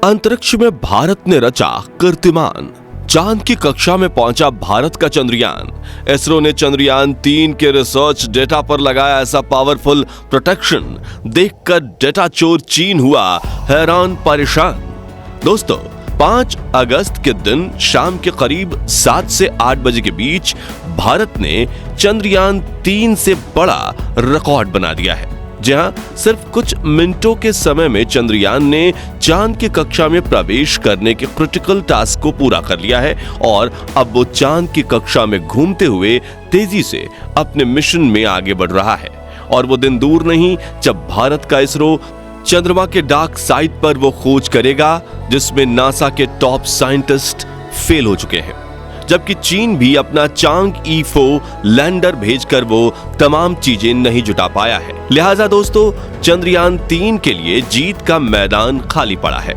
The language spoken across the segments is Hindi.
अंतरिक्ष में भारत ने रचा कीर्तिमान। चांद की कक्षा में पहुंचा भारत का चंद्रयान। इसरो ने चंद्रयान-3 के रिसर्च डेटा पर लगाया ऐसा पावरफुल प्रोटेक्शन, देखकर डेटा चोर चीन हुआ हैरान परेशान। दोस्तों, 5 अगस्त के दिन शाम के करीब 7 से 8 बजे के बीच भारत ने चंद्रयान-3 से बड़ा रिकॉर्ड बना दिया है। जहां सिर्फ कुछ मिनटों के समय में चंद्रयान ने चांद की कक्षा में प्रवेश करने के क्रिटिकल टास्क को पूरा कर लिया है और अब वो चांद की कक्षा में घूमते हुए तेजी से अपने मिशन में आगे बढ़ रहा है। और वो दिन दूर नहीं जब भारत का इसरो चंद्रमा के डार्क साइड पर वो खोज करेगा जिसमें नासा के टॉप साइंटिस्ट फेल हो चुके हैं, जबकि चीन भी अपना चांग-ई-4 लैंडर भेजकर वो तमाम चीजें नहीं जुटा पाया है। लिहाजा दोस्तों, चंद्रयान-3 के लिए जीत का मैदान खाली पड़ा है।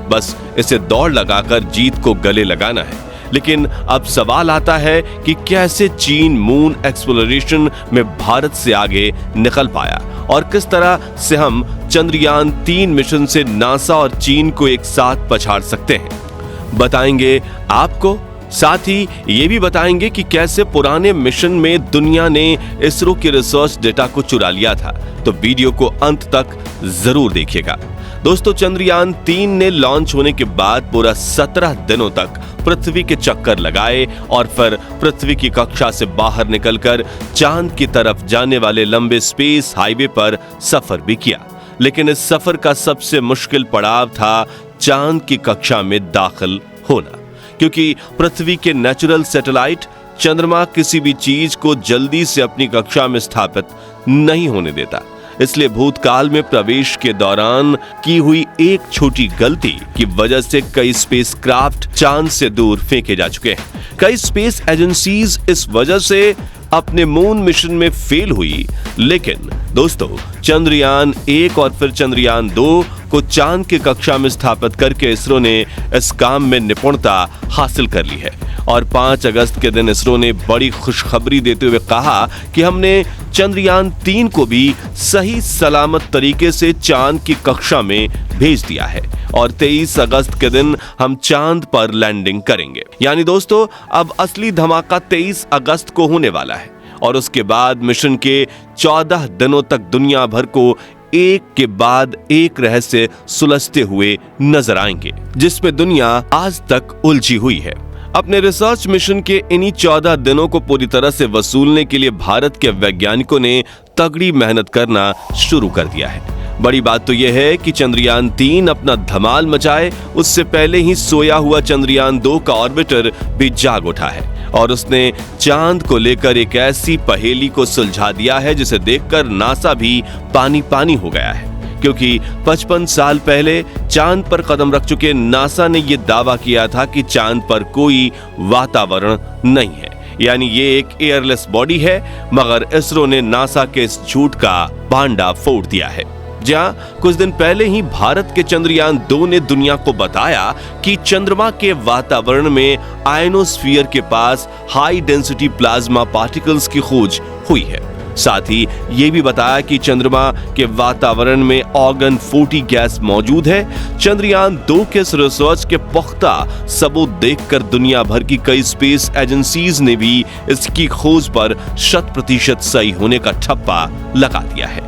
बस इसे दौड़ लगाकर जीत को गले लगाना है। लेकिन अब सवाल आता है कि कैसे चीन मून एक्सप्लोरेशन में भारत से आगे निकल पाया और किस तरह से हम चंद्रयान-3 मिशन से नासा और चीन को एक साथ पछाड़ सकते हैं। बताएंगे आपको, साथ ही ये भी बताएंगे कि कैसे पुराने मिशन में दुनिया ने इसरो के रिसर्च डेटा को चुरा लिया था। तो वीडियो को अंत तक जरूर देखिएगा। दोस्तों, चंद्रयान-3 ने लॉन्च होने के बाद पूरा 17 दिनों तक पृथ्वी के चक्कर लगाए और फिर पृथ्वी की कक्षा से बाहर निकलकर चांद की तरफ जाने वाले लंबे स्पेस हाईवे पर सफर भी किया। लेकिन इस सफर का सबसे मुश्किल पड़ाव था चांद की कक्षा में दाखिल होना, क्योंकि पृथ्वी के नेचुरल सैटेलाइट चंद्रमा किसी भी चीज को जल्दी से अपनी कक्षा में स्थापित नहीं होने देता। इसलिए भूतकाल में प्रवेश के दौरान की हुई एक छोटी गलती की वजह से कई स्पेसक्राफ्ट चांद से दूर फेंके जा चुके हैं। कई स्पेस एजेंसीज इस वजह से अपने मून मिशन में फेल हुई। लेकिन दोस्तों, चंद्रयान-1 और फिर चंद्रयान-2 को चांद की कक्षा में स्थापित करके इसरो ने इस काम में निपुणता हासिल कर ली है। और 5 अगस्त के दिन इसरो ने बड़ी खुशखबरी देते हुए कहा कि हमने चंद्रयान-3 को भी सही सलामत तरीके से चांद की कक्षा में भेज दिया है और 23 अगस्त के दिन हम चांद पर लैंडिंग करेंगे। यानी दोस्तों, अब असली धमाका 23 अगस्त को होने वाला है और उसके बाद मिशन के 14 दिनों तक दुनिया भर को एक के बाद एक रहस्य सुलझते हुए नजर आएंगे, जिसमें दुनिया आज तक उलझी हुई है। अपने रिसर्च मिशन के इन्हीं 14 दिनों को पूरी तरह से वसूलने के लिए भारत के वैज्ञानिकों ने तगड़ी मेहनत करना शुरू कर दिया है। बड़ी बात तो यह है कि चंद्रयान-3 अपना धमाल मचाए उससे पहले ही सोया हुआ चंद्रयान-2 का ऑर्बिटर भी जाग उठा है और उसने चांद को लेकर एक ऐसी पहेली को सुलझा दिया है जिसे देखकर नासा भी पानी पानी हो गया है। क्योंकि 55 साल पहले चांद पर कदम रख चुके नासा ने यह दावा किया था कि चांद पर कोई वातावरण नहीं है, यानी ये एक एयरलेस बॉडी है। मगर इसरो ने नासा के इस झूठ का भांडा फोड़ दिया है। जहां कुछ दिन पहले ही भारत के चंद्रयान-2 ने दुनिया को बताया कि चंद्रमा के वातावरण में आयनोस्फीयर के पास हाई डेंसिटी प्लाज्मा पार्टिकल्स की खोज हुई है। साथ ही ये भी बताया कि चंद्रमा के वातावरण में ऑर्गन 40 गैस मौजूद है। चंद्रयान-2 के इस रिसर्च के पुख्ता सबूत देखकर दुनिया भर की कई स्पेस एजेंसीज ने भी इसकी खोज पर 100% सही होने का ठप्पा लगा दिया है,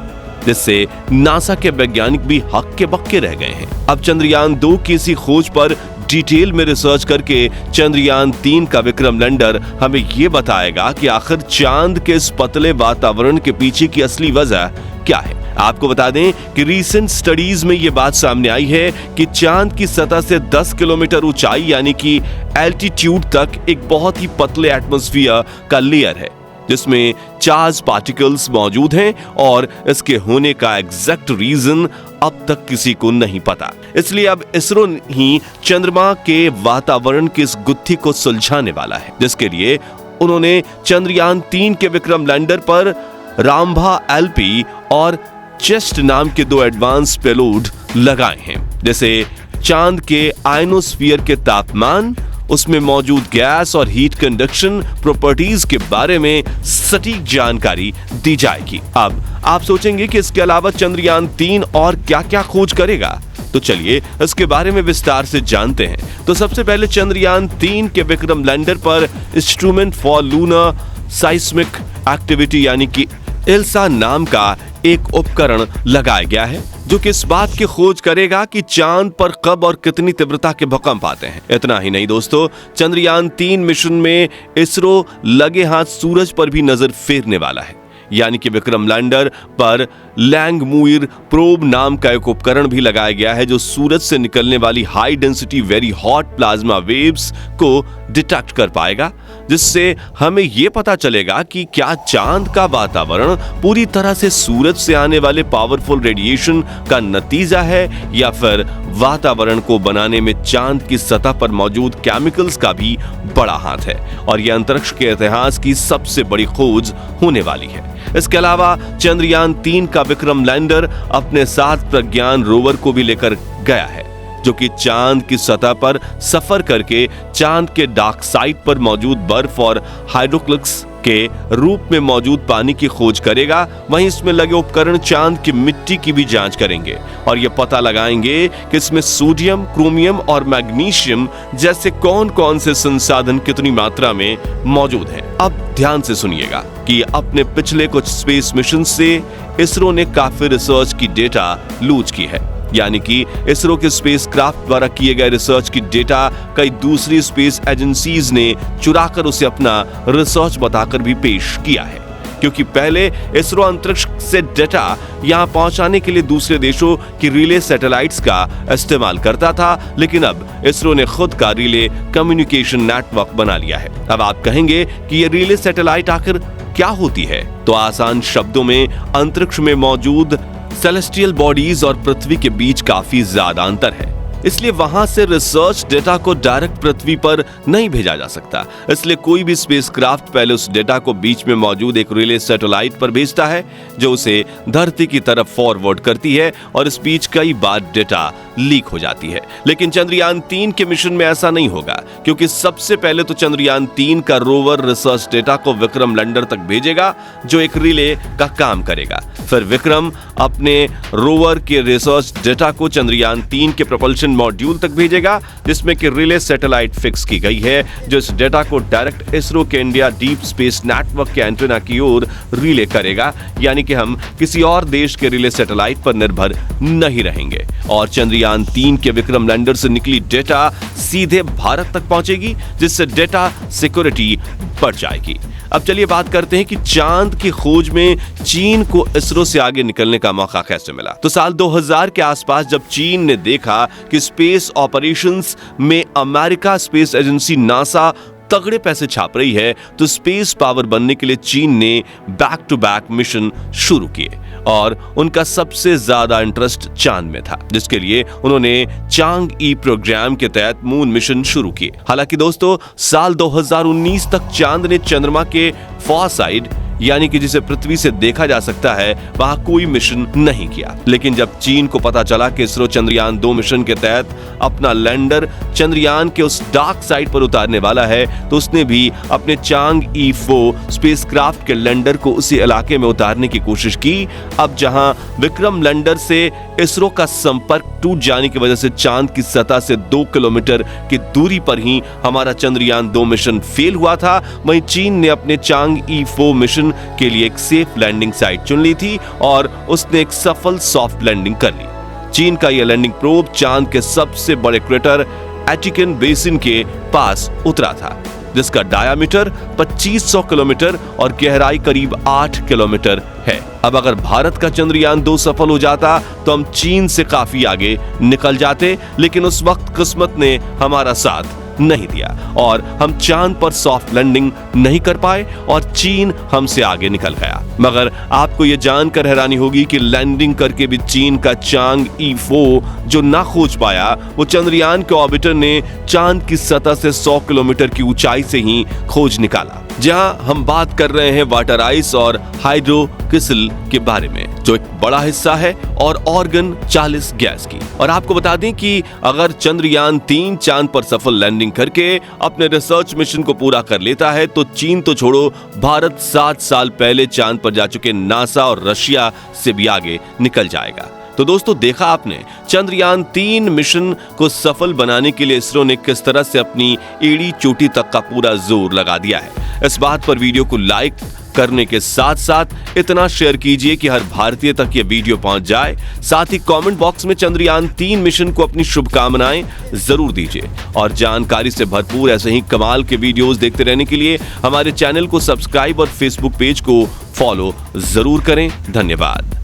जिससे नासा के वैज्ञानिक भी हक के बक्के रह गए हैं। अब चंद्रयान-2 की इसी खोज पर डिटेल में रिसर्च करके चंद्रयान-3 का विक्रम लैंडर हमें ये बताएगा कि आखिर चांद के इस पतले वातावरण के पीछे की असली वजह क्या है। आपको बता दें कि रीसेंट स्टडीज में ये बात सामने आई है कि चांद की सतह से 10 किलोमीटर ऊंचाई यानी कि एल्टीट्यूड तक एक बहुत ही पतले एटमॉस्फेयर का लेयर है जिसमें चार्ज पार्टिकल्स मौजूद हैं और इसके होने का एग्जैक्ट रीजन अब तक किसी को नहीं पता। इसलिए अब इसरो ही चंद्रमा के वातावरण की इस गुत्थी को सुलझाने वाला है, जिसके लिए उन्होंने चंद्रयान-3 के विक्रम लैंडर पर रामभा एलपी और चेस्ट नाम के 2 एडवांस पेलोड लगाए हैं। जैसे चांद के आयनोस्फीयर के तापमान, उसमें मौजूद गैस और हीट कंडक्शन प्रॉपर्टीज के बारे में सटीक जानकारी दी जाएगी। अब आप सोचेंगे कि इसके अलावा चंद्रयान-3 और क्या क्या खोज करेगा, तो चलिए इसके बारे में विस्तार से जानते हैं। तो सबसे पहले चंद्रयान 3 के विक्रम लैंडर पर इंस्ट्रूमेंट फॉर लूनर साइस्मिक एक्टिविटी यानी कि इल्सा नाम का एक उपकरण लगाया गया है, जो कि इस बात की खोज करेगा कि चांद पर कब और कितनी तीव्रता के भूकंप आते हैं। इतना ही नहीं दोस्तों, चंद्रयान 3 मिशन में इसरो लगे हाथ सूरज पर भी नजर फेरने वाला है, यानी कि विक्रम लैंडर पर लैंगमुइर प्रोब नाम का एक उपकरण भी लगाया गया है, जो सूरज से निकलने वाली high density very hot plasma waves को डिटेक्ट कर पाएगा, जिससे हमें यह पता चलेगा कि क्या चांद का वातावरण पूरी तरह से सूरज से आने वाले पावरफुल रेडिएशन का नतीजा है या फिर वातावरण को बनाने में चांद की सतह पर मौजूद केमिकल्स का भी बड़ा हाथ है। और यह अंतरिक्ष के इतिहास की सबसे बड़ी खोज होने वाली है। इसके अलावा चंद्रयान 3 का विक्रम लैंडर अपने साथ प्रज्ञान रोवर को भी लेकर गया है, जो कि चांद की सतह पर सफर करके चांद के डार्क साइड पर मौजूद बर्फ और हाइड्रोक्लिक्स के रूप में मौजूद पानी की खोज करेगा। वहीं इसमें लगे उपकरण चांद की मिट्टी की भी जांच करेंगे और यह पता लगाएंगे कि इसमें सोडियम, क्रोमियम और मैग्नीशियम जैसे कौन कौन से संसाधन कितनी मात्रा में मौजूद हैं। अब ध्यान से सुनिएगा कि अपने पिछले कुछ स्पेस मिशन से इसरो ने काफी रिसर्च की डेटा लूज की है, यानी कि इसरो के स्पेसक्राफ्ट द्वारा किए गए रिसर्च की डेटा कई दूसरी स्पेस एजेंसीज ने चुराकर उसे अपना रिसर्च बताकर भी पेश किया है। क्योंकि पहले इसरो अंतरिक्ष से डेटा यहां पहुंचाने के लिए दूसरे देशों की रिले सैटेलाइट्स का इस्तेमाल करता था, लेकिन अब इसरो ने खुद का रिले कम्युनिकेशन नेटवर्क बना लिया है। अब आप कहेंगे कि यह रिले सैटेलाइट आखिर क्या होती है? तो आसान शब्दों में अंतरिक्ष में मौजूद सेलेस्टियल बॉडीज और पृथ्वी के बीच काफी ज्यादा अंतर है, इसलिए वहां से रिसर्च डेटा को डायरेक्ट पृथ्वी पर नहीं भेजा जा सकता। इसलिए कोई भी स्पेसक्राफ्ट पहले उस डेटा को बीच में मौजूद एक रिले सैटेलाइट पर भेजता है, जो उसे धरती की तरफ फॉरवर्ड करती है और इस बीच कई बार डेटा लीक हो जाती है। लेकिन चंद्रयान 3 के मिशन में ऐसा नहीं होगा, क्योंकि सबसे पहले तो चंद्रयान 3 का रोवर रिसर्च डेटा को विक्रम लैंडर तक भेजेगा, जो एक रिले का काम करेगा। फिर विक्रम अपने रोवर के रिसर्च डेटा को चंद्रयान 3 के प्रोपल्शन मॉड्यूल तक भेजेगा, जिसमें कि रिले सैटेलाइट फिक्स की गई है, जो इस डेटा को डायरेक्ट इसरो के इंडिया डीप स्पेस नेटवर्क के एंटेना की ओर रिले करेगा, यानी कि हम किसी और देश के रिले सैटेलाइट पर निर्भर नहीं रहेंगे। और चंद्रयान 3 के विक्रम लैंडर से निकली डेटा सीधे भारत तक पहुंचेगी, जिससे डेटा सिक्योरिटी बढ़ जाएगी। अब चलिए बात करते हैं कि चांद की खोज में चीन को इसरो से आगे निकलने का मौका कैसे मिला। तो साल 2000 के आसपास जब चीन ने देखा कि स्पेस ऑपरेशंस में अमेरिका स्पेस एजेंसी नासा तगड़े पैसे छाप रही है, तो स्पेस पावर बनने के लिए चीन ने बैक टू बैक मिशन शुरू किए और उनका सबसे ज्यादा इंटरेस्ट चांद में था, जिसके लिए उन्होंने चांग ई प्रोग्राम के तहत मून मिशन शुरू किए। हालांकि दोस्तों, साल 2019 तक चांद ने चंद्रमा के फार साइड, यानी कि जिसे पृथ्वी से देखा जा सकता है, वहां कोई मिशन नहीं किया। लेकिन जब चीन को पता चला कि इसरो चंद्रयान 2 मिशन के तहत अपना लैंडर चंद्रयान के उस डार्क साइड पर उतारने वाला है, तो उसने भी अपने चांग ई4 स्पेसक्राफ्ट के लैंडर को उसी इलाके में उतारने की कोशिश की। अब जहां विक्रम लैंडर से इसरो का संपर्क टूट जाने की वजह से चांद की सतह से 2 किलोमीटर की दूरी पर ही हमारा चंद्रयान 2 मिशन फेल हुआ था, वहीं चीन ने अपने चांग ई4 मिशन के लिए एक सेफ लैंडिंग साइट चुन ली थी और उसने एक सफल सॉफ्ट लैंडिंग कर ली। चीन का यह लैंडिंग प्रोब चांद के सबसे बड़े क्रेटर एटिकन बेसिन के पास उतरा था, जिसका डायामीटर 2500 किलोमीटर और गहराई करीब 8 किलोमीटर है। अब अगर भारत का चंद्रयान 2 सफल हो जाता तो हम चीन से काफी आगे निकल जाते, लेकिन उस वक्त किस्मत ने हमारा साथ नहीं दिया और हम चांद पर सॉफ्ट लैंडिंग नहीं कर पाए और चीन हमसे आगे निकल गया। मगर आपको यह जानकर हैरानी होगी कि लैंडिंग करके भी चीन का चांग ई4 जो ना खोज पाया, वो चंद्रयान के ऑर्बिटर ने चांद की सतह से 100 किलोमीटर की ऊंचाई से ही खोज निकाला। जहां हम बात कर रहे हैं वाटर आइस और हाइड्रोक्सिल के बारे में, जो एक बड़ा हिस्सा है, और ऑर्गन 40 गैस की। और आपको बता दें कि अगर चंद्रयान 3 चांद पर सफल लैंडिंग करके अपने रिसर्च मिशन को पूरा कर लेता है, तो चीन तो छोड़ो, भारत 7 साल पहले चांद पर जा चुके नासा और रशिया से भी आगे निकल जाएगा। तो दोस्तों, देखा आपने चंद्रयान 3 मिशन को सफल बनाने के लिए इसरो ने किस तरह से अपनी एड़ी चोटी तक का पूरा जोर लगा दिया है। इस बात पर वीडियो को लाइक करने के साथ साथ इतना शेयर कीजिए कि हर भारतीय तक ये वीडियो पहुंच जाए। साथ ही कमेंट बॉक्स में चंद्रयान 3 मिशन को अपनी शुभकामनाएं जरूर दीजिए और जानकारी से भरपूर ऐसे ही कमाल के वीडियोस देखते रहने के लिए हमारे चैनल को सब्सक्राइब और फेसबुक पेज को फॉलो जरूर करें। धन्यवाद।